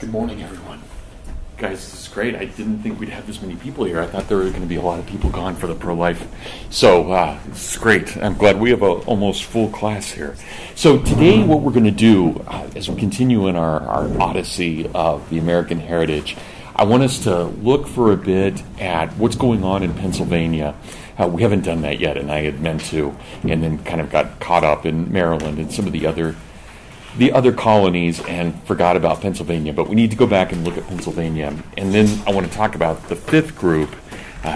Good morning, everyone. Guys, this is great. I didn't think we'd have this many people here. I thought there were going to be a lot of people gone for the pro-life. So, this is great. I'm glad we have a almost full class here. So today what we're going to do, as we continue in our odyssey of the American heritage, I want us to look for a bit at what's going on in Pennsylvania. We haven't done that yet, and I had meant to, and then kind of got caught up in Maryland and some of the other colonies and forgot about Pennsylvania. But we need to go back and look at Pennsylvania. And then I want to talk about the fifth group,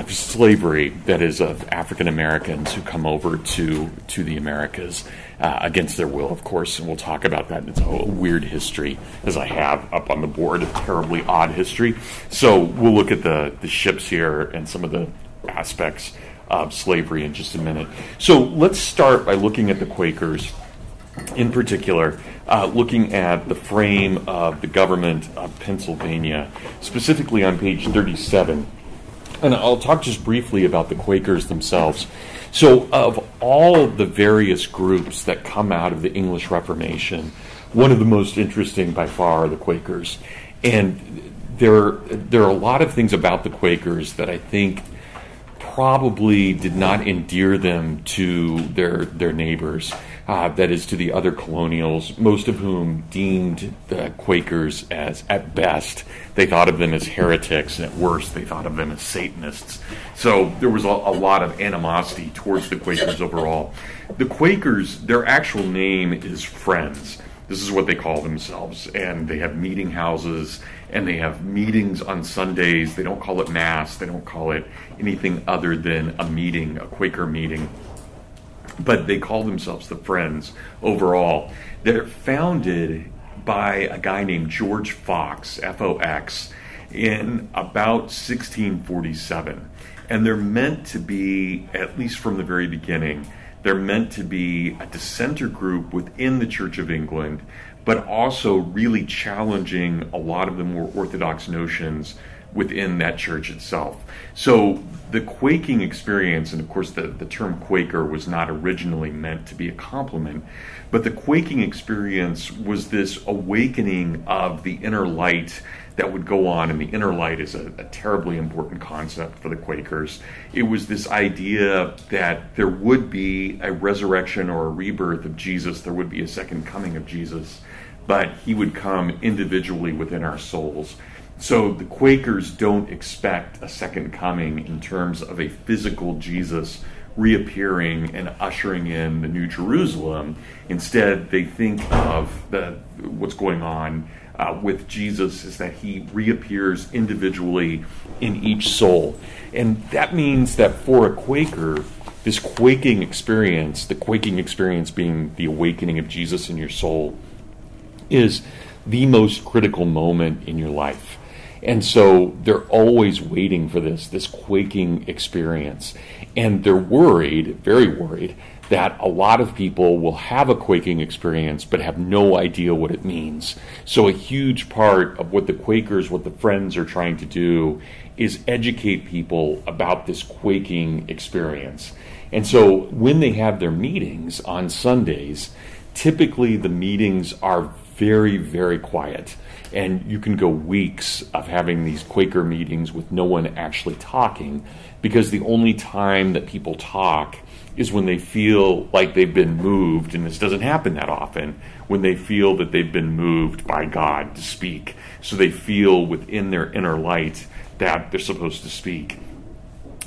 slavery, that is of African Americans who come over to the Americas against their will, of course. And we'll talk about that. It's a weird history, as I have up on the board, a terribly odd history. So we'll look at the ships here and some of the aspects of slavery in just a minute. So let's start by looking at the Quakers. In particular, looking at the frame of the government of Pennsylvania, specifically on page 37. And I'll talk just briefly about the Quakers themselves. So of all the various groups that come out of the English Reformation, one of the most interesting by far are the Quakers. And there are a lot of things about the Quakers that I think probably did not endear them to their neighbors. That is, to the other colonials, most of whom deemed the Quakers as, at best, they thought of them as heretics, and at worst, they thought of them as Satanists. So there was a lot of animosity towards the Quakers overall. The Quakers, their actual name is Friends. This is what they call themselves, and they have meeting houses, and they have meetings on Sundays. They don't call it Mass. They don't call it anything other than a meeting, a Quaker meeting. But they call themselves the Friends overall. They're founded by a guy named George Fox, F-O-X, in about 1647. And they're meant to be, at least from the very beginning, they're meant to be a dissenter group within the Church of England, but also really challenging a lot of the more orthodox notions within that church itself. So the Quaking experience, and of course the term Quaker was not originally meant to be a compliment, but the Quaking experience was this awakening of the inner light that would go on, and the inner light is a terribly important concept for the Quakers. It was this idea that there would be a resurrection or a rebirth of Jesus, there would be a second coming of Jesus, but he would come individually within our souls. So the Quakers don't expect a second coming in terms of a physical Jesus reappearing and ushering in the New Jerusalem. Instead, they think of what's going on with Jesus is that he reappears individually in each soul. And that means that for a Quaker, this Quaking experience, the Quaking experience being the awakening of Jesus in your soul, is the most critical moment in your life. And so they're always waiting for this Quaking experience. And they're worried, very worried, that a lot of people will have a Quaking experience but have no idea what it means. So a huge part of what the Quakers, what the Friends are trying to do is educate people about this Quaking experience. And so when they have their meetings on Sundays, typically the meetings are very, very quiet. And you can go weeks of having these Quaker meetings with no one actually talking, because the only time that people talk is when they feel like they've been moved, and this doesn't happen that often, when they feel that they've been moved by God to speak. So they feel within their inner light that they're supposed to speak.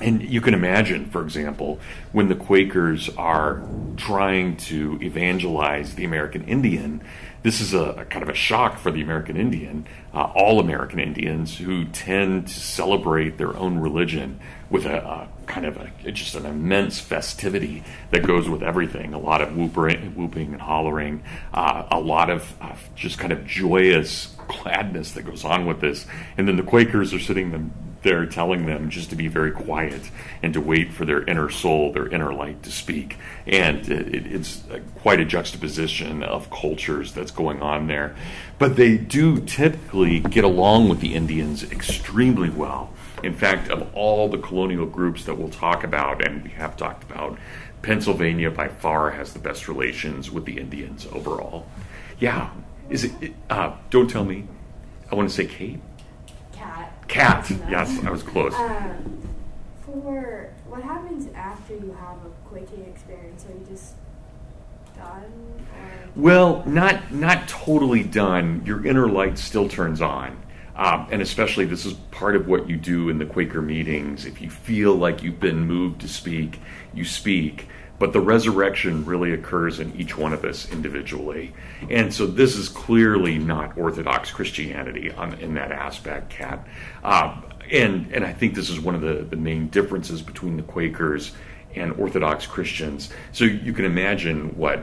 And you can imagine, for example, when the Quakers are trying to evangelize the American Indian, this is a kind of a shock for the American Indian, all American Indians who tend to celebrate their own religion with a kind of just an immense festivity that goes with everything. A lot of whooping and hollering, a lot of just kind of joyous gladness that goes on with this. And then the Quakers are sitting there telling them just to be very quiet and to wait for their inner soul, their inner light to speak. And it's quite a juxtaposition of cultures that's going on there. But they do typically get along with the Indians extremely well. In fact, of all the colonial groups that we'll talk about, and we have talked about, Pennsylvania by far has the best relations with the Indians overall. Yeah, is it? Don't tell me. I want to say Kate? Cat. Yes, I was close. For what happens after you have a quaking experience? Are you just done? Or? Well, not totally done. Your inner light still turns on. And especially this is part of what you do in the Quaker meetings. If you feel like you've been moved to speak, you speak. But the resurrection really occurs in each one of us individually. And so this is clearly not Orthodox Christianity in that aspect, Kat. And I think this is one of the main differences between the Quakers and Orthodox Christians. So you can imagine what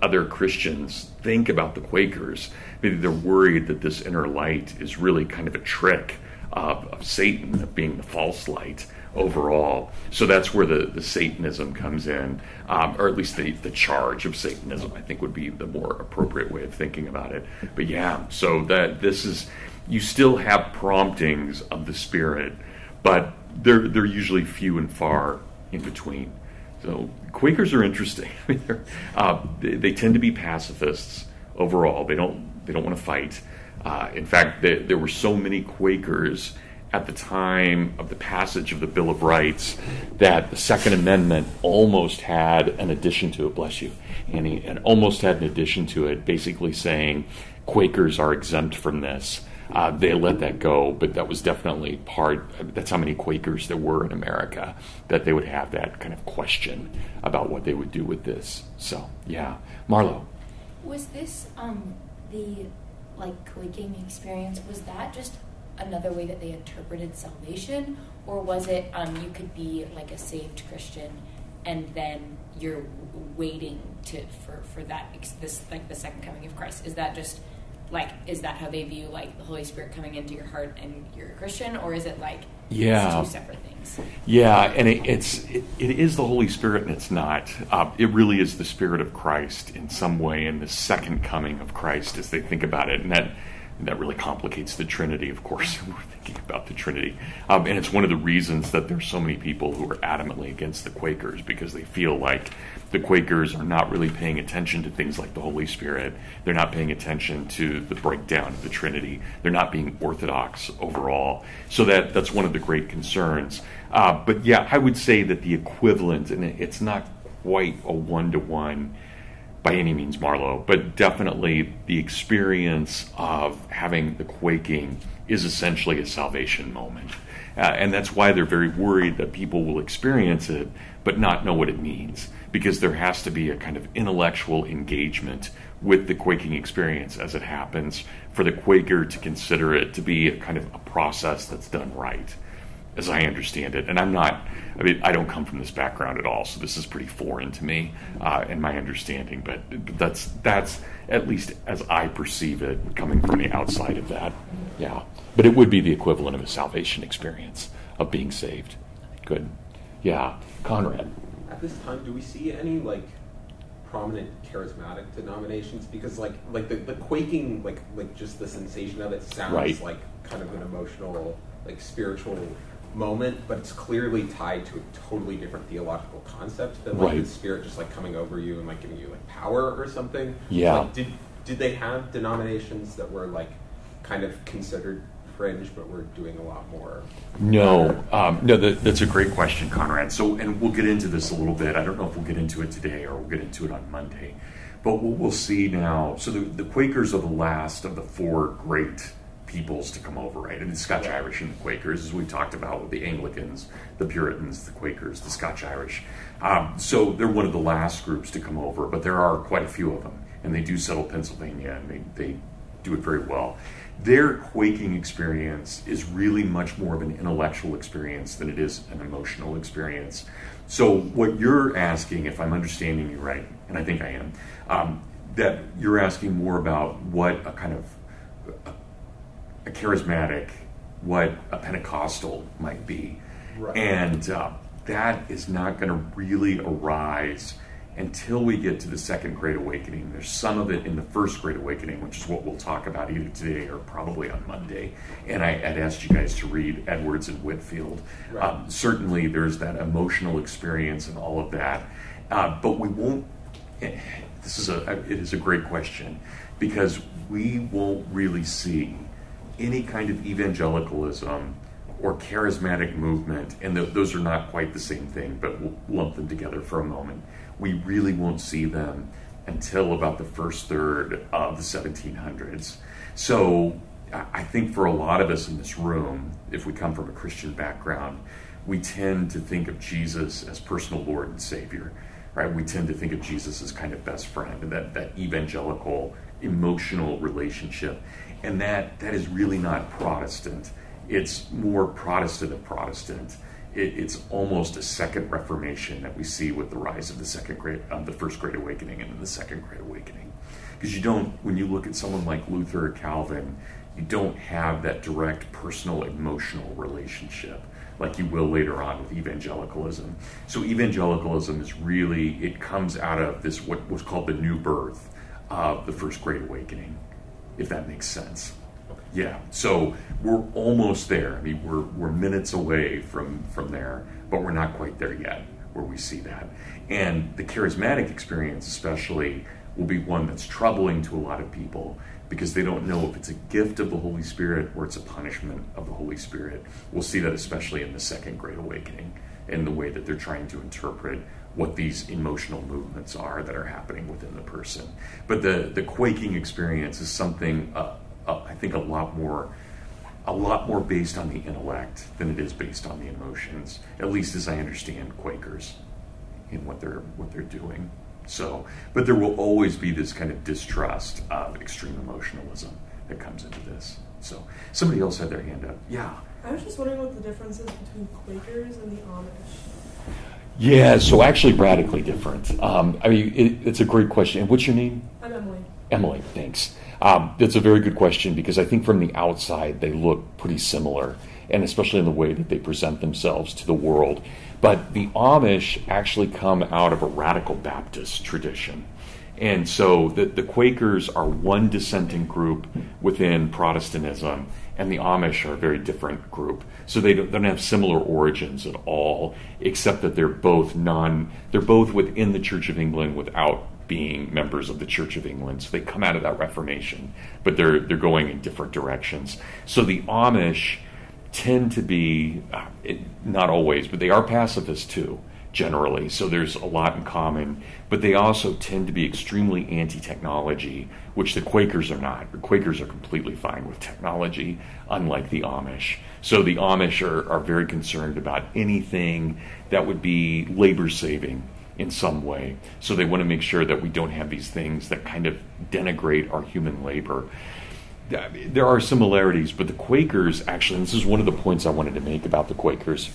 other Christians think about the Quakers. Maybe they're worried that this inner light is really kind of a trick of Satan, of being the false light overall. So that's where the Satanism comes in, or at least the charge of Satanism, I think, would be the more appropriate way of thinking about it. But yeah, so that this is, you still have promptings of the Spirit, but they're usually few and far in between. So Quakers are interesting. I mean, they tend to be pacifists overall. They don't want to fight. In fact, there were so many Quakers at the time of the passage of the Bill of Rights that the Second Amendment almost had an addition to it, bless you, Annie, and almost had an addition to it, basically saying Quakers are exempt from this. They let that go, but that was definitely that's how many Quakers there were in America, that they would have that kind of question about what they would do with this. So, yeah. Marlo. Was this, the, quaking experience, was that just another way that they interpreted salvation, or was it you could be like a saved Christian and then you're waiting for that this the second coming of Christ? Is that just is that how they view the Holy Spirit coming into your heart and you're a Christian, or is it it's two separate things? Yeah, and it is the Holy Spirit, and it's not. It really is the Spirit of Christ in some way, in the second coming of Christ as they think about it, and that really complicates the Trinity, of course. We're thinking about the Trinity. And it's one of the reasons that there's so many people who are adamantly against the Quakers, because they feel like the Quakers are not really paying attention to things like the Holy Spirit. They're not paying attention to the breakdown of the Trinity. They're not being orthodox overall. So that's one of the great concerns. But yeah, I would say that the equivalent, and it's not quite a one-to-one by any means, Marlo, but definitely the experience of having the quaking is essentially a salvation moment. And that's why they're very worried that people will experience it but not know what it means, because there has to be a kind of intellectual engagement with the quaking experience as it happens for the Quaker to consider it to be a kind of a process that's done right, as I understand it. And I don't come from this background at all, so this is pretty foreign to me and my understanding, but that's at least as I perceive it coming from the outside of that. Yeah, but it would be the equivalent of a salvation experience of being saved. Good. Yeah. Conrad. At this time, do we see any prominent charismatic denominations? Because the quaking, just the sensation of it sounds right. like kind of an emotional, spiritual moment, but it's clearly tied to a totally different theological concept than right. the Spirit just coming over you and giving you power or something. Yeah. So, did they have denominations that were kind of considered fringe, but we're doing a lot more? No, that's a great question, Conrad. So, and we'll get into this a little bit. I don't know if we'll get into it today or we'll get into it on Monday. But what we'll see now, so the Quakers are the last of the four great peoples to come over, right? And the Scotch Irish and the Quakers, as we talked about with the Anglicans, the Puritans, the Quakers, the Scotch Irish. So they're one of the last groups to come over, but there are quite a few of them, and they do settle Pennsylvania, and they do it very well. Their quaking experience is really much more of an intellectual experience than it is an emotional experience. So what you're asking, if I'm understanding you right, and I think I am, that you're asking more about what a kind of a charismatic, what a Pentecostal might be. Right. And that is not going to really arise until we get to the Second Great Awakening. There's some of it in the First Great Awakening, which is what we'll talk about either today or probably on Monday. And I'd asked you guys to read Edwards and Whitefield. Right. Certainly there's that emotional experience and all of that. But we won't, it is a great question, because we won't really see any kind of evangelicalism or charismatic movement, and those are not quite the same thing, but we'll lump them together for a moment. We really won't see them until about the first third of the 1700s. So I think for a lot of us in this room, if we come from a Christian background, we tend to think of Jesus as personal Lord and Savior, right? We tend to think of Jesus as kind of best friend, and that evangelical, emotional relationship. And that is really not Protestant. It's more Protestant of Protestant. It's almost a second Reformation that we see with the rise of the First Great Awakening and then the Second Great Awakening. Because when you look at someone like Luther or Calvin, you don't have that direct personal emotional relationship like you will later on with evangelicalism. So evangelicalism is really, it comes out of this, what was called the new birth of the First Great Awakening, if that makes sense. Yeah, so we're almost there. I mean, we're minutes away from there, but we're not quite there yet where we see that. And the charismatic experience especially will be one that's troubling to a lot of people because they don't know if it's a gift of the Holy Spirit or it's a punishment of the Holy Spirit. We'll see that especially in the Second Great Awakening in the way that they're trying to interpret what these emotional movements are that are happening within the person. But the quaking experience is something I think a lot more based on the intellect than it is based on the emotions, at least as I understand Quakers in what they're doing. So, but there will always be this kind of distrust of extreme emotionalism that comes into this. So, somebody else had their hand up. Yeah. I was just wondering what the difference is between Quakers and the Amish. Yeah, so actually radically different. I mean, it's a great question. And what's your name? I'm Emily. Emily, thanks. That's a very good question because I think from the outside they look pretty similar, and especially in the way that they present themselves to the world. But the Amish actually come out of a radical Baptist tradition. And so the Quakers are one dissenting group within Protestantism, and the Amish are a very different group. So they don't have similar origins at all, except that they're both within the Church of England without being members of the Church of England. So they come out of that Reformation, but they're going in different directions. So the Amish tend to be, not always, but they are pacifists too, generally. So there's a lot in common, but they also tend to be extremely anti-technology, which the Quakers are not. The Quakers are completely fine with technology, unlike the Amish. So the Amish are very concerned about anything that would be labor-saving in some way. So they want to make sure that we don't have these things that kind of denigrate our human labor. There are similarities, but the Quakers actually, and this is one of the points I wanted to make about the Quakers,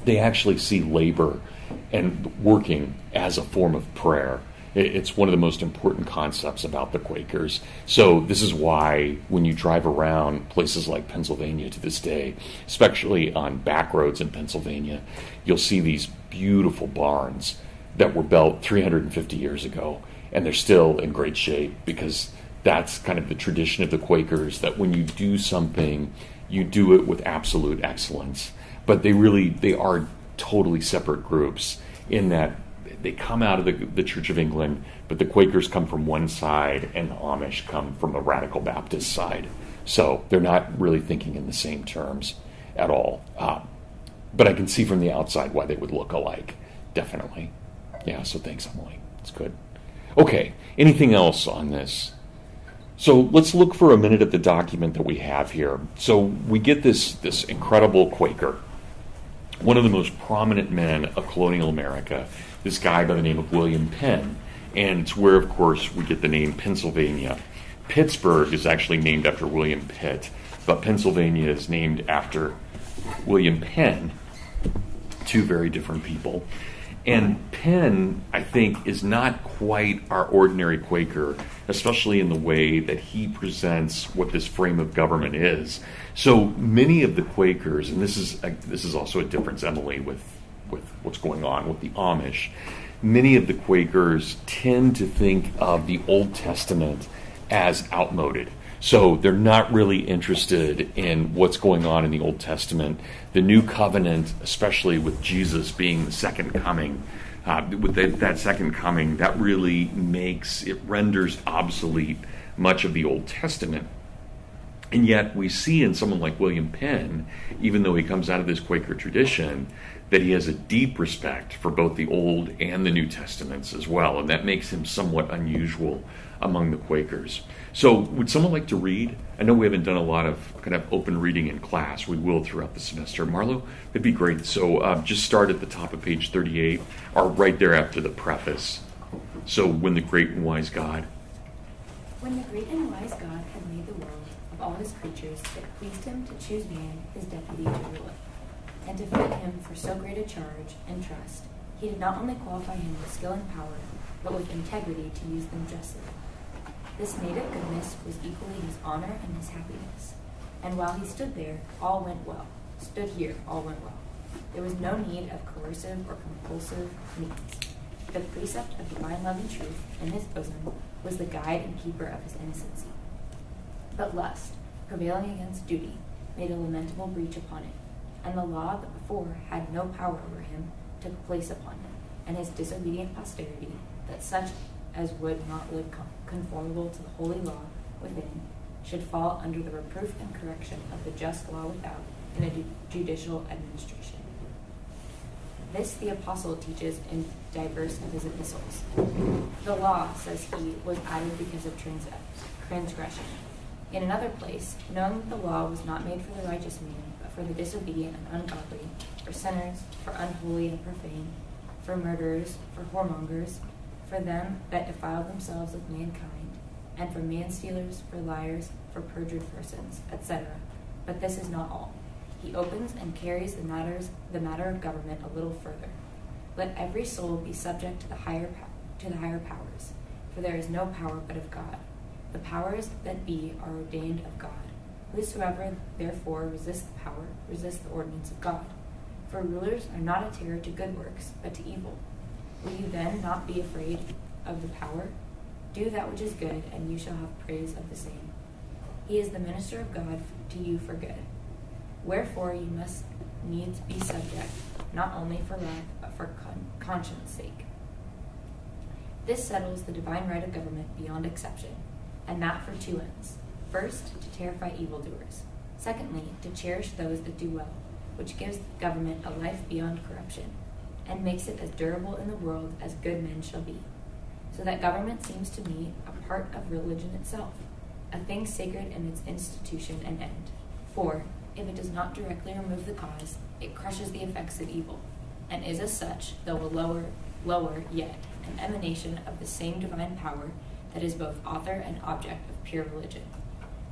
they actually see labor and working as a form of prayer. It's one of the most important concepts about the Quakers. So this is why when you drive around places like Pennsylvania to this day, especially on back roads in Pennsylvania, you'll see these beautiful barns that were built 350 years ago, and they're still in great shape because that's kind of the tradition of the Quakers, that when you do something, you do it with absolute excellence. But they are totally separate groups in that they come out of the Church of England, but the Quakers come from one side and the Amish come from a radical Baptist side. So they're not really thinking in the same terms at all. But I can see from the outside why they would look alike, definitely. Yeah, so thanks, Emily. It's good. Okay, anything else on this? So let's look for a minute at the document that we have here. So we get this incredible Quaker, one of the most prominent men of colonial America, this guy by the name of William Penn. And it's where, of course, we get the name Pennsylvania. Pittsburgh is actually named after William Pitt, but Pennsylvania is named after William Penn, two very different people. And Penn, I think, is not quite our ordinary Quaker, especially in the way that he presents what this frame of government is. So many of the Quakers, and this is also a difference, Emily, with what's going on with the Amish, many of the Quakers tend to think of the Old Testament as outmoded. So they're not really interested in what's going on in the Old Testament. The New Covenant, especially with Jesus being the second coming, with that second coming, that really renders obsolete much of the Old Testament. And yet we see in someone like William Penn, even though he comes out of this Quaker tradition, that he has a deep respect for both the Old and the New Testaments as well, and that makes him somewhat unusual among the Quakers. So would someone like to read? I know we haven't done a lot of kind of open reading in class. We will throughout the semester. Marlo, that'd be great. So just start at the top of page 38, or right there after the preface. So when the great and wise God. When the great and wise God had made the world of all his creatures, it pleased him to choose man, his deputy, to rule it, and to fit him for so great a charge and trust. He did not only qualify him with skill and power, but with integrity to use them justly. This native goodness was equally his honor and his happiness. And while he stood there, all went well. Stood here, all went well. There was no need of coercive or compulsive means. The precept of divine love and truth in his bosom was the guide and keeper of his innocency. But lust, prevailing against duty, made a lamentable breach upon it, and the law that before had no power over him took place upon him, and his disobedient posterity, that such as would not live conformable to the holy law within, should fall under the reproof and correction of the just law without in a judicial administration. This the apostle teaches in diverse of his epistles. The law, says he, was added because of transgression. In another place, knowing that the law was not made for the righteous man, but for the disobedient and ungodly, for sinners, for unholy and profane, for murderers, for whoremongers, for them that defile themselves with mankind, and for manstealers, for liars, for perjured persons, etc. But this is not all. He opens and carries the matter of government a little further. Let every soul be subject to the higher powers, for there is no power but of God. The powers that be are ordained of God. Whosoever therefore resists the power, resists the ordinance of God. For rulers are not a terror to good works, but to evil. Will you then not be afraid of the power? Do that which is good, and you shall have praise of the same. He is the minister of God to you for good. Wherefore you must needs be subject, not only for wrath, but for conscience sake. This settles the divine right of government beyond exception, and that for two ends. First, to terrify evildoers. Secondly, to cherish those that do well, which gives government a life beyond corruption, and makes it as durable in the world as good men shall be. So that government seems to me a part of religion itself, a thing sacred in its institution and end. For, if it does not directly remove the cause, it crushes the effects of evil, and is as such, though a lower yet, an emanation of the same divine power that is both author and object of pure religion.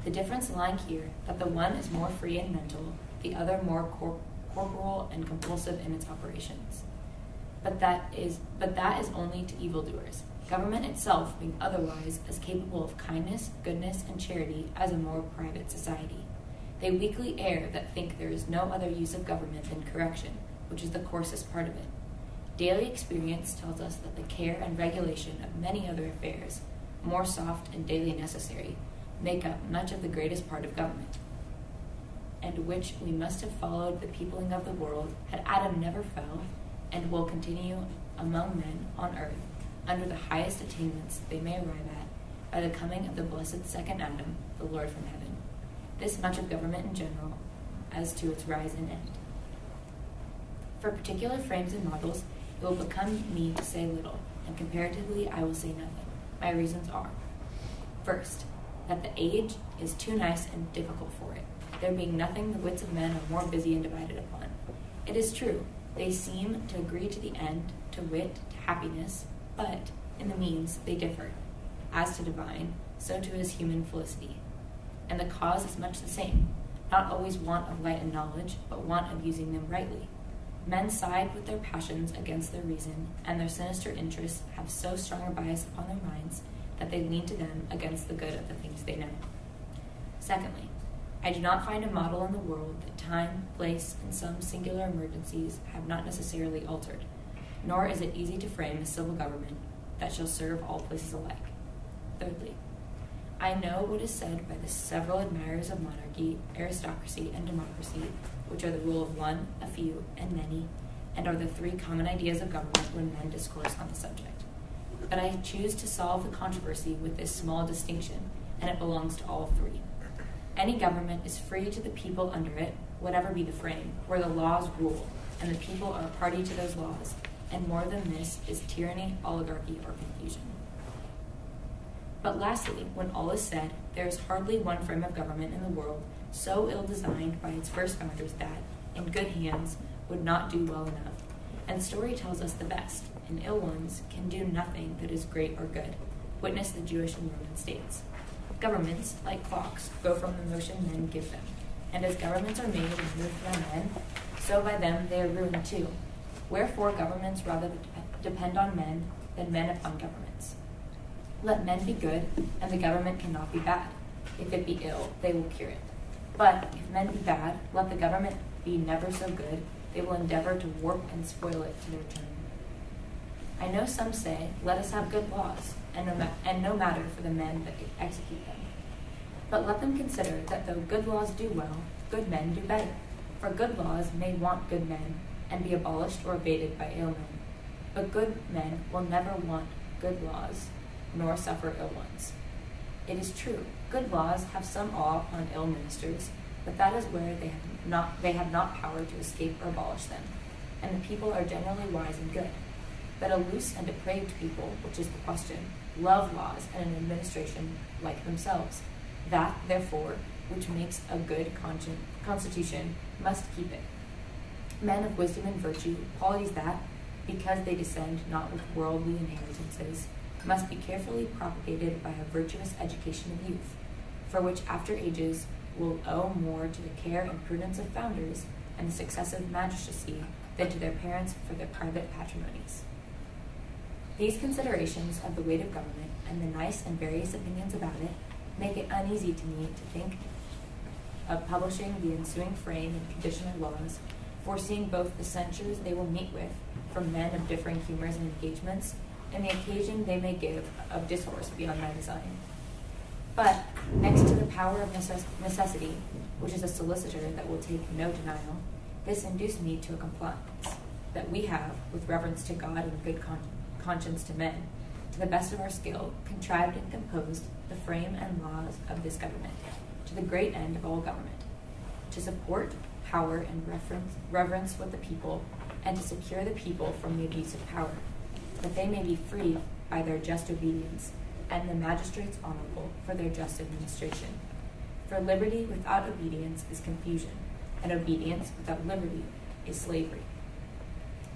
The difference lying here, that the one is more free and mental, the other more corporal and compulsive in its operations. But that is only to evildoers. Government itself, being otherwise, as capable of kindness, goodness, and charity as a more private society. They weakly err that think there is no other use of government than correction, which is the coarsest part of it. Daily experience tells us that the care and regulation of many other affairs, more soft and daily necessary, make up much of the greatest part of government, and which we must have followed the peopling of the world, had Adam never fell, and will continue among men on earth, under the highest attainments they may arrive at, by the coming of the blessed second Adam, the Lord from heaven. This much of government in general, as to its rise and end. For particular frames and models, it will become me to say little, and comparatively I will say nothing. My reasons are, first, that the age is too nice and difficult for it, there being nothing the wits of men are more busy and divided upon. It is true, they seem to agree to the end, to wit, to happiness, but, in the means, they differ. As to divine, so to his human felicity. And the cause is much the same, not always want of light and knowledge, but want of using them rightly. Men side with their passions against their reason, and their sinister interests have so strong a bias upon their minds that they lean to them against the good of the things they know. Secondly, I do not find a model in the world that time, place, and some singular emergencies have not necessarily altered, nor is it easy to frame a civil government that shall serve all places alike. Thirdly, I know what is said by the several admirers of monarchy, aristocracy, and democracy, which are the rule of one, a few, and many, and are the three common ideas of government when men discourse on the subject. But I choose to solve the controversy with this small distinction, and it belongs to all three. Any government is free to the people under it, whatever be the frame, where the laws rule, and the people are a party to those laws, and more than this is tyranny, oligarchy, or confusion. But lastly, when all is said, there is hardly one frame of government in the world so ill-designed by its first founders that, in good hands, would not do well enough. And story tells us the best, and ill ones can do nothing that is great or good. Witness the Jewish and Roman states. Governments, like clocks, go from the motion men give them. And as governments are made and moved by men, so by them they are ruined too. Wherefore governments rather depend on men than men upon governments. Let men be good, and the government cannot be bad. If it be ill, they will cure it. But if men be bad, let the government be never so good, they will endeavor to warp and spoil it to their turn. I know some say, let us have good laws, and no matter for the men that execute them. But let them consider that though good laws do well, good men do better. For good laws may want good men, and be abolished or abated by ill men. But good men will never want good laws, nor suffer ill ones. It is true, good laws have some awe upon ill ministers, but that is where they have not power to escape or abolish them, and the people are generally wise and good. But a loose and depraved people, which is the question, love laws and an administration like themselves. That, therefore, which makes a good constitution must keep it. Men of wisdom and virtue, qualities that, because they descend not with worldly inheritances, must be carefully propagated by a virtuous education of youth, for which after ages will owe more to the care and prudence of founders and the successive magistracy than to their parents for their private patrimonies. These considerations of the weight of government and the nice and various opinions about it make it uneasy to me to think of publishing the ensuing frame and condition of laws, foreseeing both the censures they will meet with from men of differing humors and engagements, and the occasion they may give of discourse beyond my design. But, next to the power of necessity, which is a solicitor that will take no denial, this induced me to a compliance, that we have, with reverence to God and good conscience to men, to the best of our skill, contrived and composed the frame and laws of this government, to the great end of all government, to support power and reverence with the people, and to secure the people from the abuse of power, that they may be free by their just obedience, and the magistrates honorable for their just administration. For liberty without obedience is confusion, and obedience without liberty is slavery.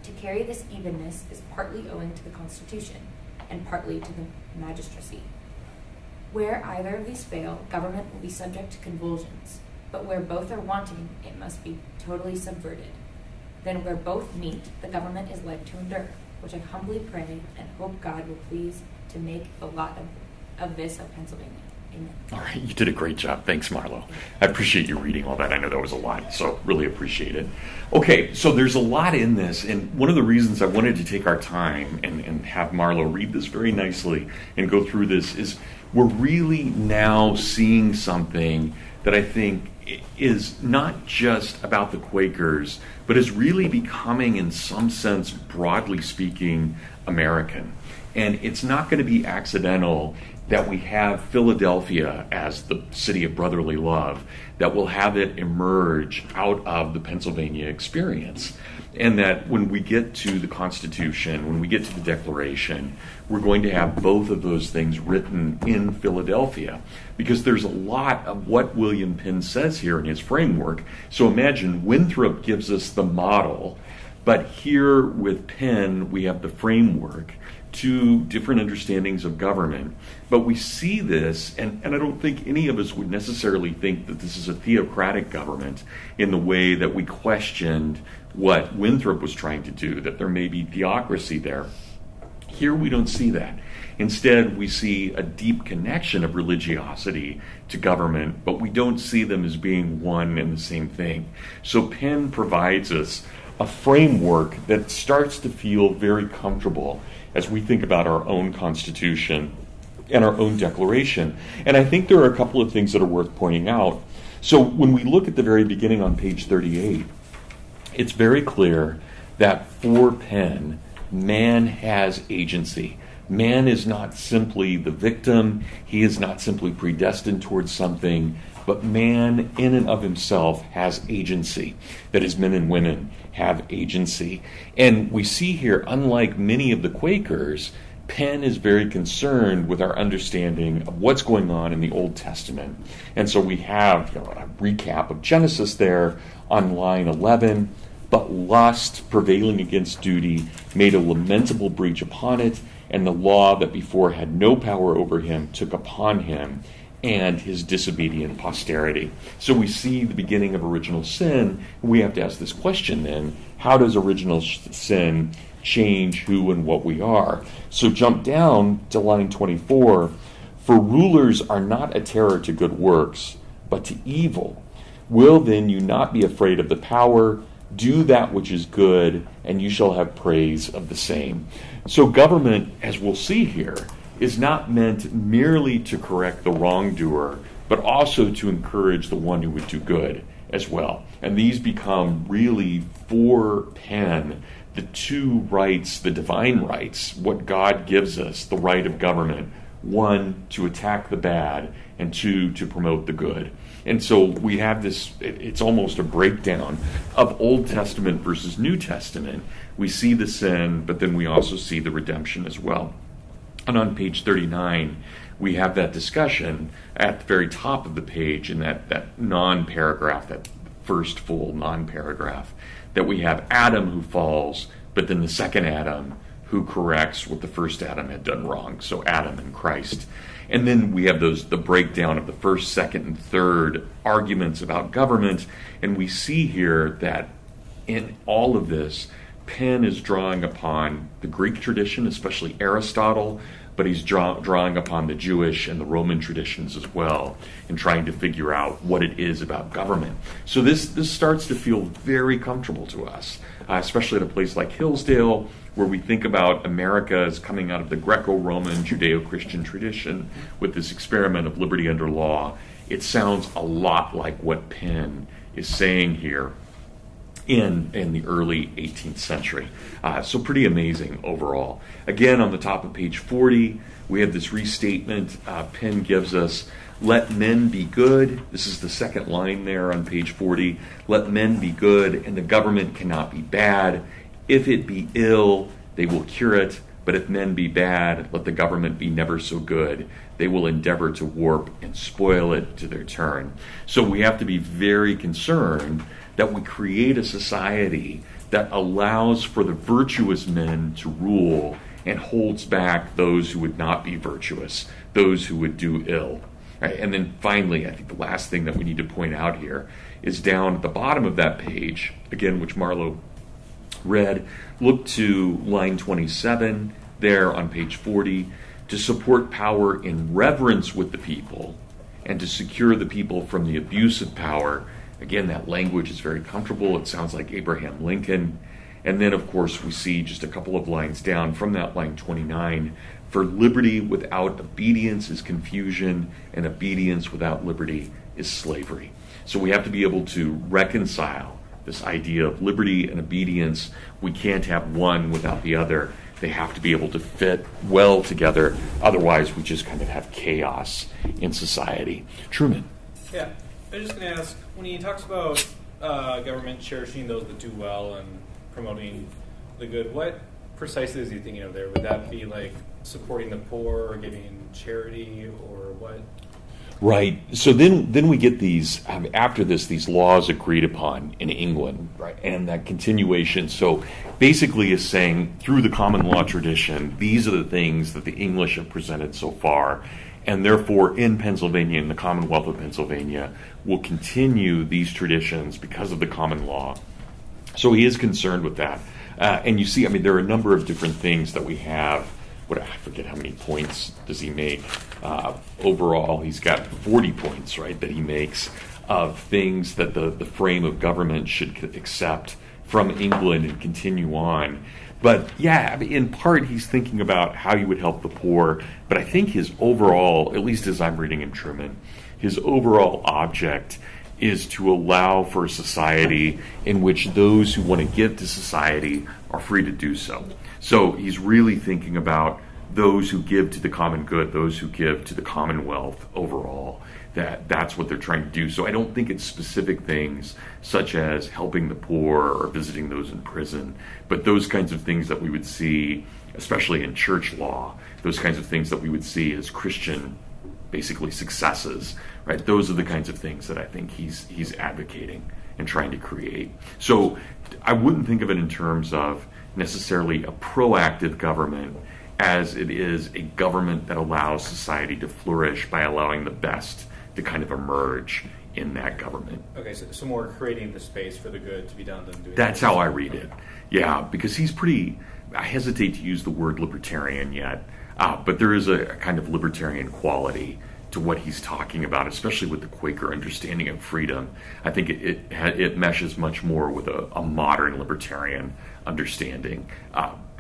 To carry this evenness is partly owing to the Constitution, and partly to the magistracy. Where either of these fail, government will be subject to convulsions, but where both are wanting, it must be totally subverted. Then where both meet, the government is like to endure, which I humbly pray and hope God will please to make the lot of this of Pennsylvania. Amen. All right, you did a great job. Thanks, Marlo. I appreciate you reading all that. I know that was a lot, so really appreciate it. Okay, so there's a lot in this, and one of the reasons I wanted to take our time and have Marlo read this very nicely and go through this is we're really now seeing something that I think is not just about the Quakers, but is really becoming, in some sense, broadly speaking, American. And it's not going to be accidental that we have Philadelphia as the city of brotherly love, that will have it emerge out of the Pennsylvania experience. And that when we get to the Constitution, when we get to the Declaration, we're going to have both of those things written in Philadelphia. Because there's a lot of what William Penn says here in his framework. So imagine Winthrop gives us the model, but here with Penn we have the framework, two different understandings of government. But we see this, and I don't think any of us would necessarily think that this is a theocratic government in the way that we questioned what Winthrop was trying to do, that there may be theocracy there. Here we don't see that. Instead, we see a deep connection of religiosity to government, but we don't see them as being one and the same thing. So Penn provides us a framework that starts to feel very comfortable as we think about our own Constitution and our own Declaration. And I think there are a couple of things that are worth pointing out. So when we look at the very beginning on page 38, it's very clear that for Penn, man has agency. Man is not simply the victim. He is not simply predestined towards something. but man in and of himself has agency. That is, men and women have agency. And we see here, unlike many of the Quakers, Penn is very concerned with our understanding of what's going on in the Old Testament. And so we have a recap of Genesis there on line 11. But lust, prevailing against duty, made a lamentable breach upon it, and the law that before had no power over him took upon him and his disobedient posterity. So we see the beginning of original sin. We have to ask this question then, how does original sin change who and what we are? So jump down to line 24. For rulers are not a terror to good works, but to evil. Will then you not be afraid of the power? Do that which is good, and you shall have praise of the same. So government, as we'll see here, is not meant merely to correct the wrongdoer, but also to encourage the one who would do good as well. And these become really, for Penn, the two rights, the divine rights, what God gives us, the right of government. One, to attack the bad, and two, to promote the good. And so we have this, it's almost a breakdown of Old Testament versus New Testament. We see the sin, but then we also see the redemption as well. And on page 39, we have that discussion at the very top of the page in that non-paragraph, that first full non-paragraph, that we have Adam who falls, but then the second Adam who corrects what the first Adam had done wrong. So Adam and Christ. And then we have the breakdown of the first, second, and third arguments about government. And we see here that in all of this, Penn is drawing upon the Greek tradition, especially Aristotle, but he's drawing upon the Jewish and the Roman traditions as well, and trying to figure out what it is about government. So this starts to feel very comfortable to us, especially at a place like Hillsdale, where we think about America as coming out of the Greco-Roman Judeo-Christian tradition with this experiment of liberty under law. It sounds a lot like what Penn is saying here in the early 18th century. So pretty amazing overall. Again, on the top of page 40, we have this restatement Penn gives us. Let men be good. This is the second line there on page 40. Let men be good, and the government cannot be bad. If it be ill, they will cure it. But if men be bad, let the government be never so good. They will endeavor to warp and spoil it to their turn. So we have to be very concerned that we create a society that allows for the virtuous men to rule and holds back those who would not be virtuous, those who would do ill. Right? And then finally, I think the last thing that we need to point out here is down at the bottom of that page, again, which Marlo read. Look to line 27 there on page 40. To support power in reverence with the people and to secure the people from the abuse of power. Again, that language is very comfortable. It sounds like Abraham Lincoln. And then, of course, we see just a couple of lines down from that line 29. For liberty without obedience is confusion, and obedience without liberty is slavery. So we have to be able to reconcile this idea of liberty and obedience. We can't have one without the other. They have to be able to fit well together. Otherwise, we just kind of have chaos in society. Truman. Yeah, I was just going to ask, when he talks about government cherishing those that do well and promoting the good, what precisely is he thinking of there? Would that be like supporting the poor or giving charity or what? Right. So then we get these, after this, these laws agreed upon in England, right? And that continuation. So basically is saying, through the common law tradition, these are the things that the English have presented so far. And therefore, in Pennsylvania, in the Commonwealth of Pennsylvania, will continue these traditions because of the common law. So he is concerned with that. And you see, there are a number of different things that we have. I forget how many points does he make. Overall, he's got 40 points, right, that he makes of things that the frame of government should accept from England and continue on. But yeah, in part, he's thinking about how you would help the poor. But I think his overall, at least as I'm reading him, Truman, his overall object is to allow for a society in which those who want to give to society are free to do so. So he's really thinking about those who give to the common good, those who give to the commonwealth overall. that's what they're trying to do. So I don't think it's specific things such as helping the poor or visiting those in prison, but those kinds of things that we would see, especially in church law, those kinds of things that we would see as Christian, basically, successes, right? Those are the kinds of things that I think he's advocating and trying to create. So I wouldn't think of it in terms of necessarily a proactive government as it is a government that allows society to flourish by allowing the best to kind of emerge in that government. Okay, so more creating the space for the good to be done than doing. That's how I read it. Yeah, because he's pretty, I hesitate to use the word libertarian yet, but there is a kind of libertarian quality to what he's talking about, especially with the Quaker understanding of freedom. I think it meshes much more with a modern libertarian understanding.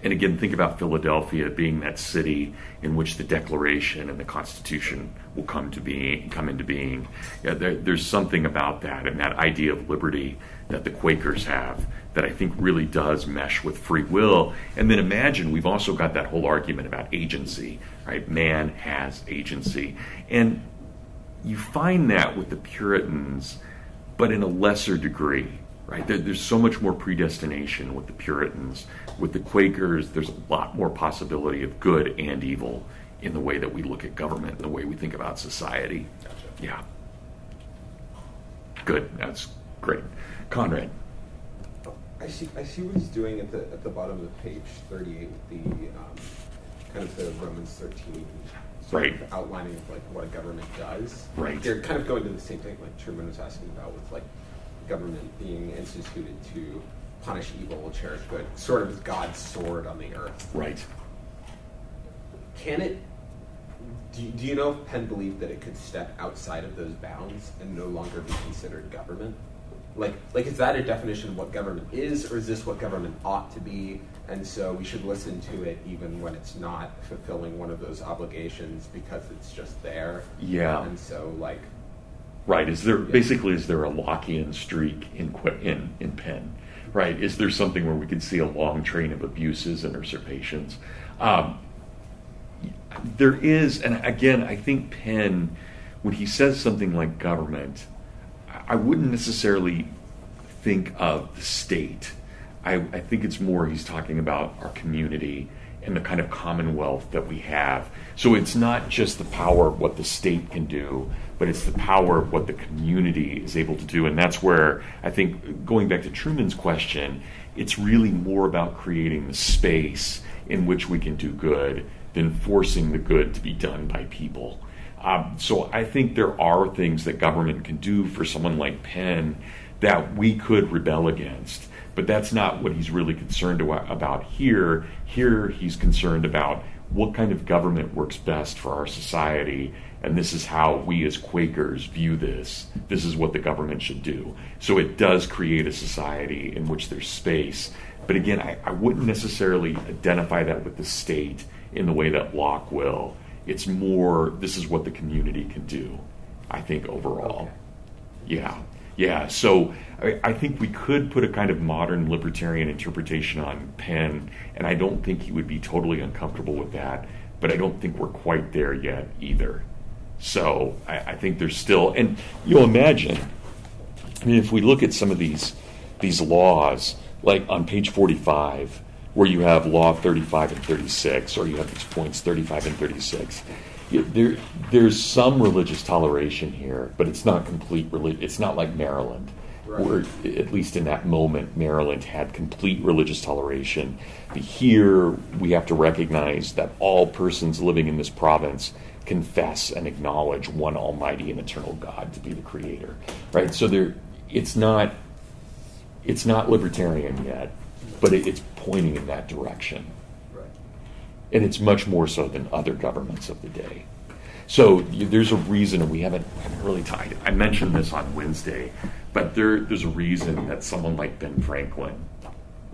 And again, think about Philadelphia being that city in which the Declaration and the Constitution will come into being. Yeah, there's something about that and that idea of liberty that the Quakers have that I think really does mesh with free will. And then imagine we've also got that whole argument about agency, right? Man has agency. And you find that with the Puritans, but in a lesser degree. Right? There's so much more predestination with the Puritans. With the Quakers, there's a lot more possibility of good and evil in the way that we look at government and the way we think about society. Gotcha. Yeah. Good. That's great. Conrad. I see what he's doing at the bottom of page 38 with the kind of the Romans 13 sort of outlining of like what a government does. Right. They're kind of going to the same thing like Truman was asking about with like government being instituted to punish evil, cherish good, sort of as God's sword on the earth. Right. Can it? Do you know if Penn believed that it could step outside of those bounds and no longer be considered government? Like is that a definition of what government is, or is this what government ought to be? And so we should listen to it even when it's not fulfilling one of those obligations because it's just there. Yeah. And so like. Right. Is there a Lockean streak in Penn? Right. Is there something where we could see a long train of abuses and usurpations? There is, and again, I think Penn, when he says something like government, I wouldn't necessarily think of the state. I think it's more he's talking about our community and the kind of commonwealth that we have. So it's not just the power of what the state can do, but it's the power of what the community is able to do. And that's where I think, going back to Truman's question, it's really more about creating the space in which we can do good than forcing the good to be done by people. So I think there are things that government can do for someone like Penn that we could rebel against. But that's not what he's really concerned about here. Here he's concerned about what kind of government works best for our society, and this is how we as Quakers view this. This is what the government should do. So it does create a society in which there's space. But again, I wouldn't necessarily identify that with the state in the way that Locke will. It's more, this is what the community can do, I think, overall. Okay. Yeah, so I think we could put a kind of modern libertarian interpretation on Penn, and I don't think he would be totally uncomfortable with that, but I don't think we're quite there yet either. So I think there's still, and you'll imagine, I mean, if we look at some of these laws, like on page 45, where you have law 35 and 36, or you have these points 35 and 36, there's some religious toleration here, but it's not complete. It's not like Maryland, right, where, at least in that moment, Maryland had complete religious toleration. Here, we have to recognize that all persons living in this province confess and acknowledge one almighty and eternal God to be the creator. Right? So it's not libertarian yet, but it's pointing in that direction. And it's much more so than other governments of the day. So there's a reason, and we haven't really tied. I mentioned this on Wednesday, but there's a reason that someone like Ben Franklin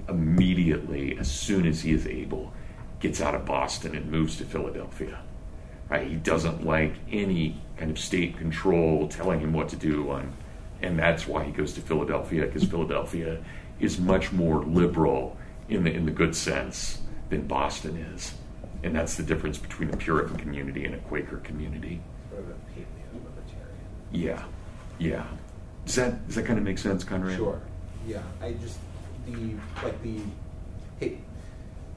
immediately, as soon as he is able, gets out of Boston and moves to Philadelphia. Right? He doesn't like any kind of state control telling him what to do, and that's why he goes to Philadelphia, because Philadelphia is much more liberal in the good sense than Boston is. And that's the difference between a Puritan community and a Quaker community. Sort of a paleo libertarian. Yeah. Does that kind of make sense, Conrad? Sure. Yeah. I just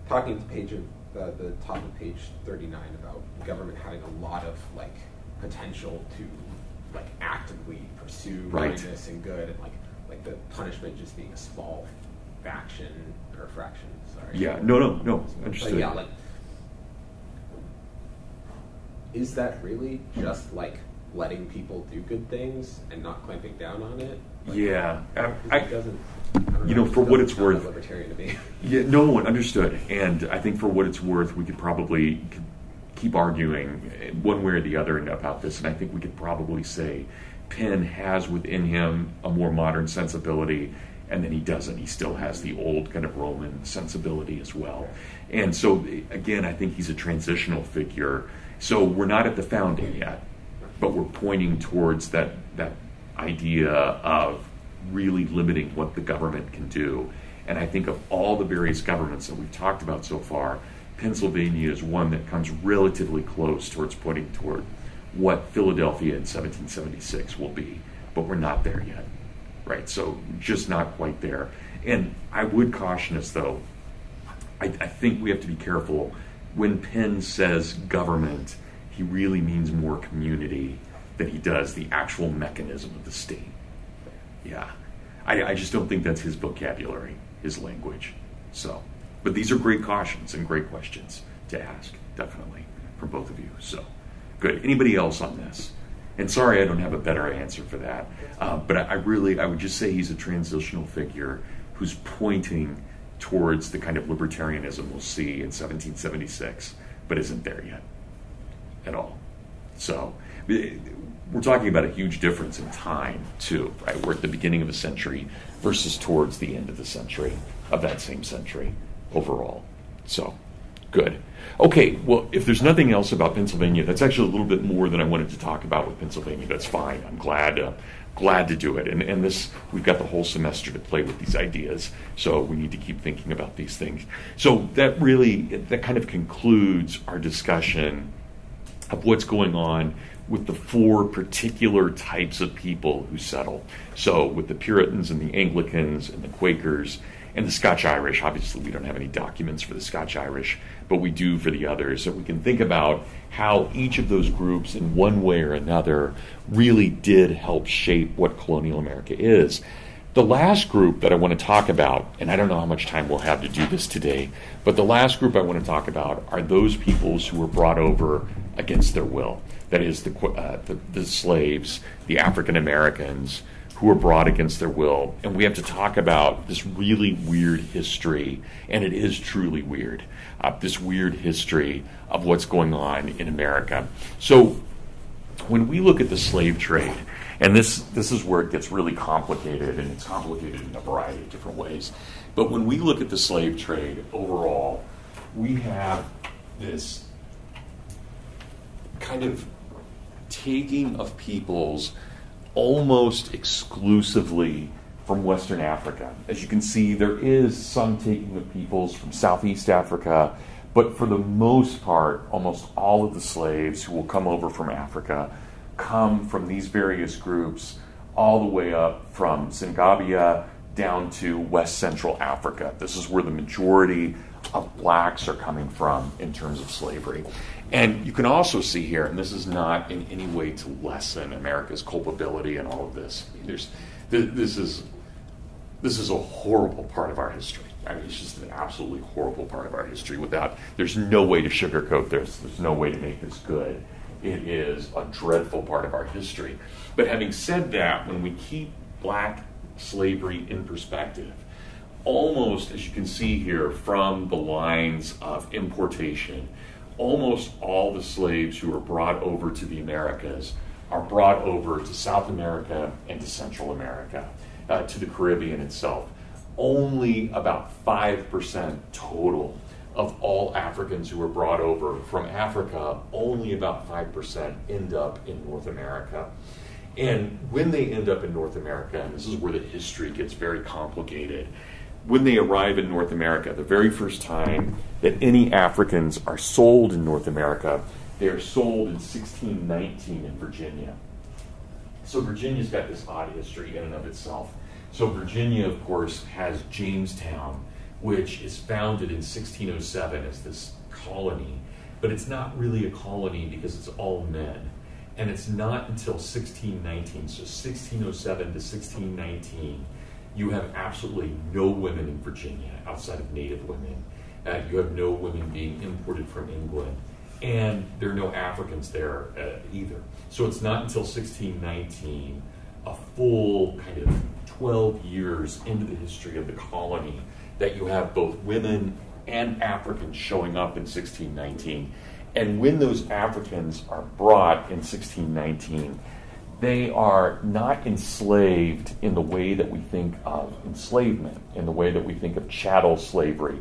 talking to page of the top of page 39 about government having a lot of like potential to like actively pursue kindness and good, and like the punishment just being a small fraction. Sorry. Yeah. No. Understood. But yeah, like, is that really just like letting people do good things and not clamping down on it? Like, yeah. It doesn't. I don't know, for what it's worth, libertarian to me. Yeah, no one understood, and I think for what it's worth, we could probably keep arguing one way or the other about this, and I think we could probably say Penn has within him a more modern sensibility, and then he doesn't. He still has the old kind of Roman sensibility as well. And so, again, I think he's a transitional figure. So we're not at the founding yet, but we're pointing towards that idea of really limiting what the government can do. And I think of all the various governments that we've talked about so far, Pennsylvania is one that comes relatively close towards pointing toward what Philadelphia in 1776 will be, but we're not there yet, right? So just not quite there. And I would caution us, though, I think we have to be careful. When Penn says government, he really means more community than he does the actual mechanism of the state. Yeah, I just don't think that's his vocabulary, his language. So, but these are great cautions and great questions to ask, definitely, from both of you. So, good. Anybody else on this? And sorry, I don't have a better answer for that. But I would just say he's a transitional figure who's pointing towards the kind of libertarianism we'll see in 1776, but isn't there yet at all. So, we're talking about a huge difference in time, too, right? We're at the beginning of a century versus towards the end of the century, of that same century overall. So, good. Okay, well, if there's nothing else about Pennsylvania, that's actually a little bit more than I wanted to talk about with Pennsylvania. That's fine. I'm glad to do it. And this, we've got the whole semester to play with these ideas, so we need to keep thinking about these things. So that kind of concludes our discussion of what's going on with the four particular types of people who settle. So with the Puritans and the Anglicans and the Quakers and the Scotch-Irish. Obviously, we don't have any documents for the Scotch-Irish, but we do for the others. So we can think about how each of those groups, in one way or another, really did help shape what colonial America is. The last group that I want to talk about, and I don't know how much time we'll have to do this today, but the last group I want to talk about are those peoples who were brought over against their will. That is the slaves, the African Americans, who were brought against their will. And we have to talk about this really weird history, and it is truly weird, this weird history of what's going on in America. So when we look at the slave trade, and this is where it gets really complicated, and it's complicated in a variety of different ways. But when we look at the slave trade overall, we have this kind of taking of peoples almost exclusively from Western Africa. As you can see, there is some taking of peoples from Southeast Africa, but for the most part, almost all of the slaves who will come over from Africa come from these various groups all the way up from Zingabia down to West Central Africa. This is where the majority of blacks are coming from in terms of slavery. And you can also see here, and this is not in any way to lessen America's culpability in all of this. This is a horrible part of our history. I mean, it's just an absolutely horrible part of our history. There's no way to sugarcoat this. There's no way to make this good. It is a dreadful part of our history. But having said that, when we keep black slavery in perspective, almost, as you can see here, from the lines of importation, almost all the slaves who are brought over to the Americas are brought over to South America and to Central America, to the Caribbean itself. Only about 5% total of all Africans who are brought over from Africa, only about 5% end up in North America. And when they end up in North America, and this is where the history gets very complicated, when they arrive in North America, the very first time that any Africans are sold in North America, they are sold in 1619 in Virginia. So Virginia's got this odd history in and of itself. So Virginia, of course, has Jamestown, which is founded in 1607 as this colony, but it's not really a colony because it's all men. And it's not until 1619, so 1607 to 1619, you have absolutely no women in Virginia outside of native women. You have no women being imported from England. And there are no Africans there either. So it's not until 1619, a full kind of 12 years into the history of the colony, that you have both women and Africans showing up in 1619. And when those Africans are brought in 1619, they are not enslaved in the way that we think of enslavement, in the way that we think of chattel slavery.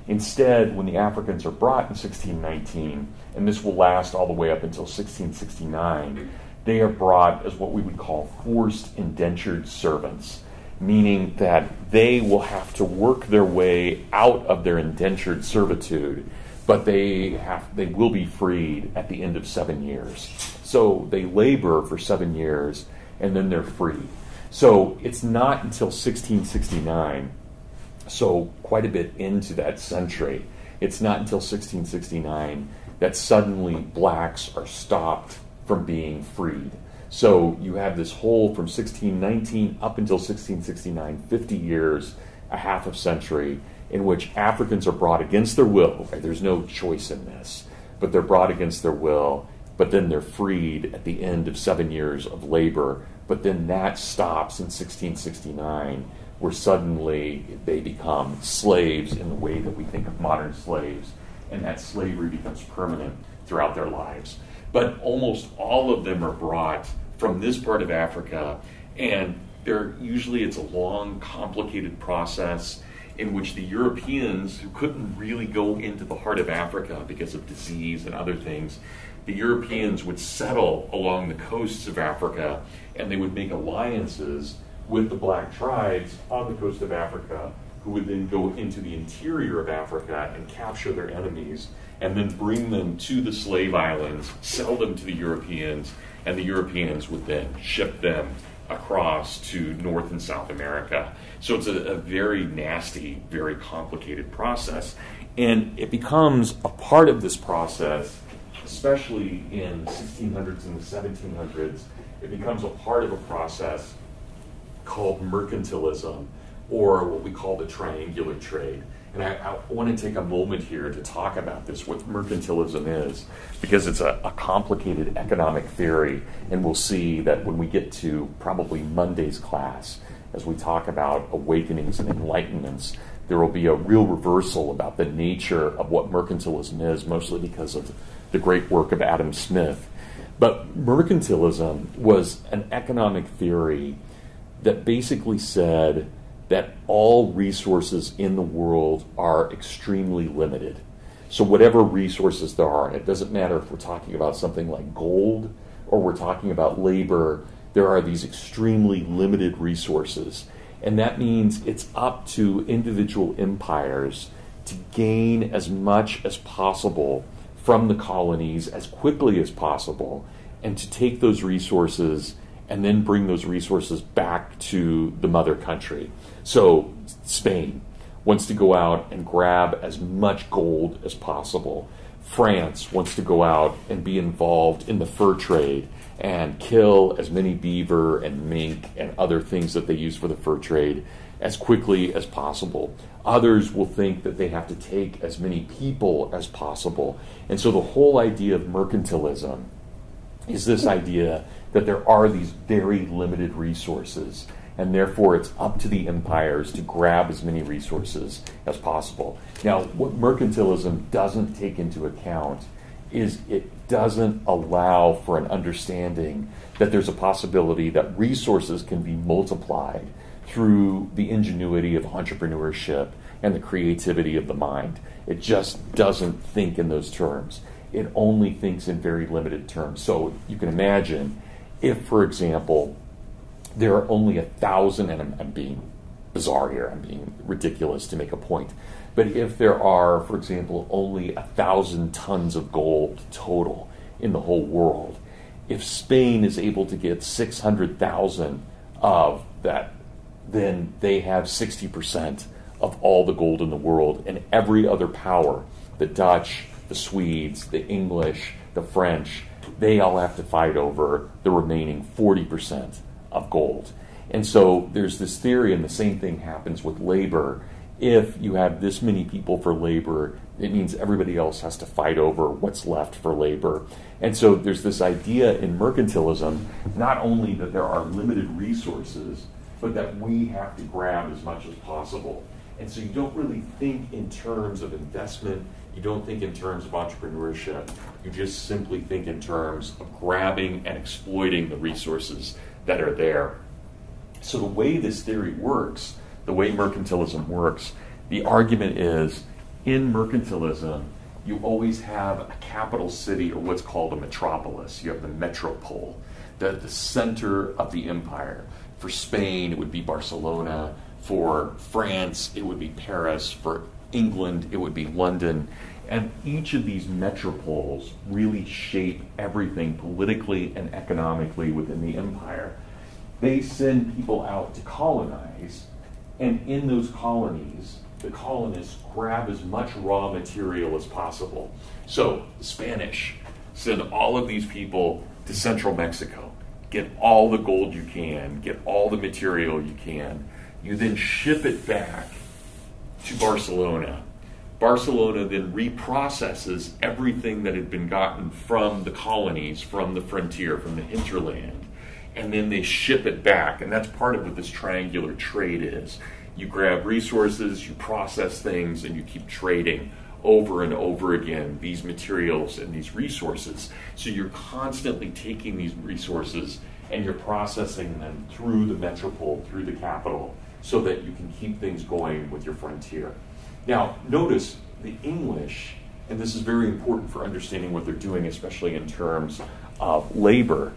Instead, when the Africans are brought in 1619, and this will last all the way up until 1669, they are brought as what we would call forced indentured servants, meaning that they will have to work their way out of their indentured servitude, but they will be freed at the end of 7 years. So they labor for 7 years, and then they're free. So it's not until 1669, so quite a bit into that century, it's not until 1669 that suddenly blacks are stopped from being freed. So you have this whole, from 1619 up until 1669, 50 years, a half a century, in which Africans are brought against their will. Right? There's no choice in this, but they're brought against their will, but then they're freed at the end of 7 years of labor. But then that stops in 1669, where suddenly they become slaves in the way that we think of modern slaves, and that slavery becomes permanent throughout their lives. But almost all of them are brought from this part of Africa, and it's a long, complicated process in which the Europeans, who couldn't really go into the heart of Africa because of disease and other things, the Europeans would settle along the coasts of Africa, and they would make alliances with the black tribes on the coast of Africa, who would then go into the interior of Africa and capture their enemies, and then bring them to the slave islands, sell them to the Europeans, and the Europeans would then ship them across to North and South America. So it's a very nasty, very complicated process. And it becomes a part of this process, especially in 1600s and the 1700s, it becomes a part of a process called mercantilism, or what we call the triangular trade. And I want to take a moment here to talk about this, what mercantilism is, because it's a complicated economic theory, and we'll see that when we get to probably Monday's class, as we talk about awakenings and enlightenments, there will be a real reversal about the nature of what mercantilism is, mostly because of the great work of Adam Smith. But mercantilism was an economic theory that basically said that all resources in the world are extremely limited. So whatever resources there are, it doesn't matter if we're talking about something like gold or we're talking about labor, there are these extremely limited resources. And that means it's up to individual empires to gain as much as possible from the colonies as quickly as possible, and to take those resources and then bring those resources back to the mother country. So Spain wants to go out and grab as much gold as possible. France wants to go out and be involved in the fur trade and kill as many beaver and mink and other things that they use for the fur trade as quickly as possible. Others will think that they have to take as many people as possible. And so the whole idea of mercantilism is this idea that there are these very limited resources, and therefore it's up to the empires to grab as many resources as possible. Now, what mercantilism doesn't take into account is it doesn't allow for an understanding that there's a possibility that resources can be multiplied through the ingenuity of entrepreneurship and the creativity of the mind. It just doesn't think in those terms. It only thinks in very limited terms. So you can imagine if, for example, there are only 1,000, and I'm being bizarre here, I'm being ridiculous to make a point, but if there are, for example, only 1,000 tons of gold total in the whole world, if Spain is able to get 600,000 of that, then they have 60% of all the gold in the world, and every other power, the Dutch, the Swedes, the English, the French, they all have to fight over the remaining 40% of gold. And so there's this theory, and the same thing happens with labor. If you have this many people for labor, it means everybody else has to fight over what's left for labor. And so there's this idea in mercantilism, not only that there are limited resources, but that we have to grab as much as possible. And so you don't really think in terms of investment, you don't think in terms of entrepreneurship, you just simply think in terms of grabbing and exploiting the resources that are there. So the way this theory works, the way mercantilism works, the argument is, in mercantilism, you always have a capital city, or what's called a metropolis. You have the metropole, the center of the empire. For Spain, it would be Barcelona. For France, it would be Paris. For England, it would be London. And each of these metropoles really shape everything politically and economically within the empire. They send people out to colonize, and in those colonies, the colonists grab as much raw material as possible. So the Spanish send all of these people to central Mexico, get all the gold you can, get all the material you can. You then ship it back to Barcelona. Barcelona then reprocesses everything that had been gotten from the colonies, from the frontier, from the hinterland, and then they ship it back. And that's part of what this triangular trade is. You grab resources, you process things, and you keep trading over and over again these materials and these resources. So you're constantly taking these resources and you're processing them through the metropole, through the capital, so that you can keep things going with your frontier. Now, notice the English, and this is very important for understanding what they're doing, especially in terms of labor.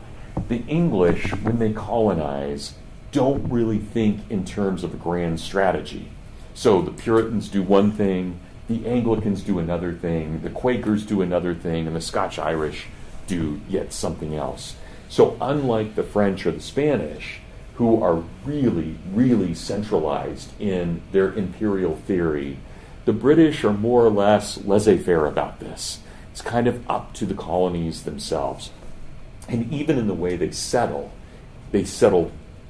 The English, when they colonize, don't really think in terms of a grand strategy. So the Puritans do one thing, the Anglicans do another thing, the Quakers do another thing, and the Scotch-Irish do yet something else. So unlike the French or the Spanish, who are really, really centralized in their imperial theory, the British are more or less laissez-faire about this. It's kind of up to the colonies themselves. And even in the way they settle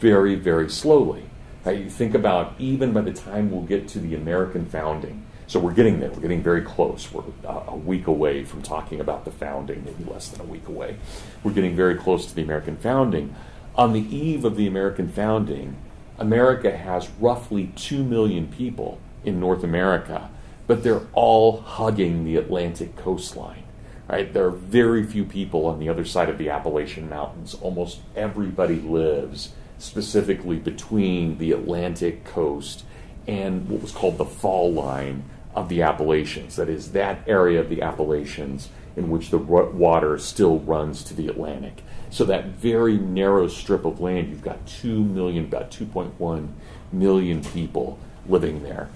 very, very slowly. Right? You think about, even by the time we'll get to the American founding, so we're getting there, we're getting very close. We're a week away from talking about the founding, maybe less than a week away. We're getting very close to the American founding. On the eve of the American founding, America has roughly 2 million people in North America, but they're all hugging the Atlantic coastline. Right? There are very few people on the other side of the Appalachian Mountains. Almost everybody lives specifically between the Atlantic coast and what was called the fall line of the Appalachians. That is, that area of the Appalachians in which the water still runs to the Atlantic. So that very narrow strip of land, you've got 2 million, about 2.1 million people living there.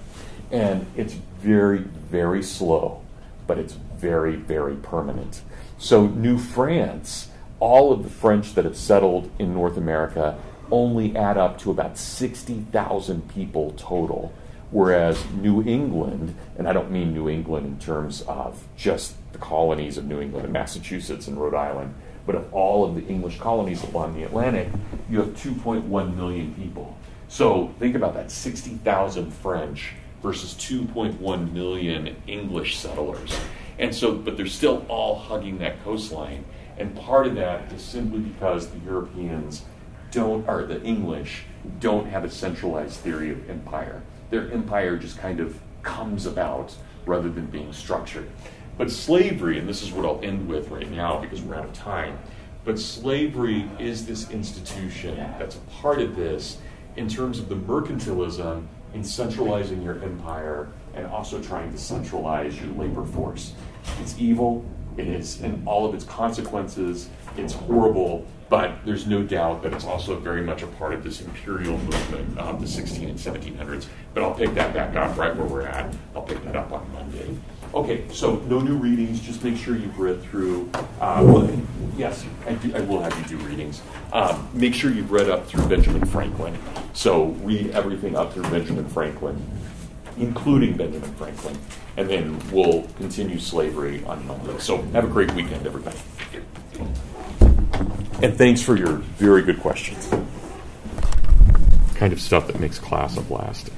And it's very, very slow, but it's very, very permanent. So New France, all of the French that have settled in North America only add up to about 60,000 people total, whereas New England, and I don't mean New England in terms of just the colonies of New England and Massachusetts and Rhode Island, but of all of the English colonies along the Atlantic, you have 2.1 million people. So think about that, 60,000 French versus 2.1 million English settlers. And so, but they're still all hugging that coastline. And part of that is simply because the Europeans the English don't have a centralized theory of empire. Their empire just kind of comes about rather than being structured. But slavery, and this is what I'll end with right now because we're out of time, but slavery is this institution that's a part of this in terms of the mercantilism in centralizing your empire and also trying to centralize your labor force. It's evil, it is in all of its consequences, it's horrible, but there's no doubt that it's also very much a part of this imperial movement of the 16 and 1700s. But I'll pick that back up right where we're at. I'll pick that up on Monday. Okay, so no new readings. Just make sure you've read through. Yes, I will have you do readings. Make sure you've read up through Benjamin Franklin. So read everything up through Benjamin Franklin, including Benjamin Franklin, and then we'll continue slavery on Monday. So have a great weekend, everybody. And thanks for your very good questions. Kind of stuff that makes class a blast.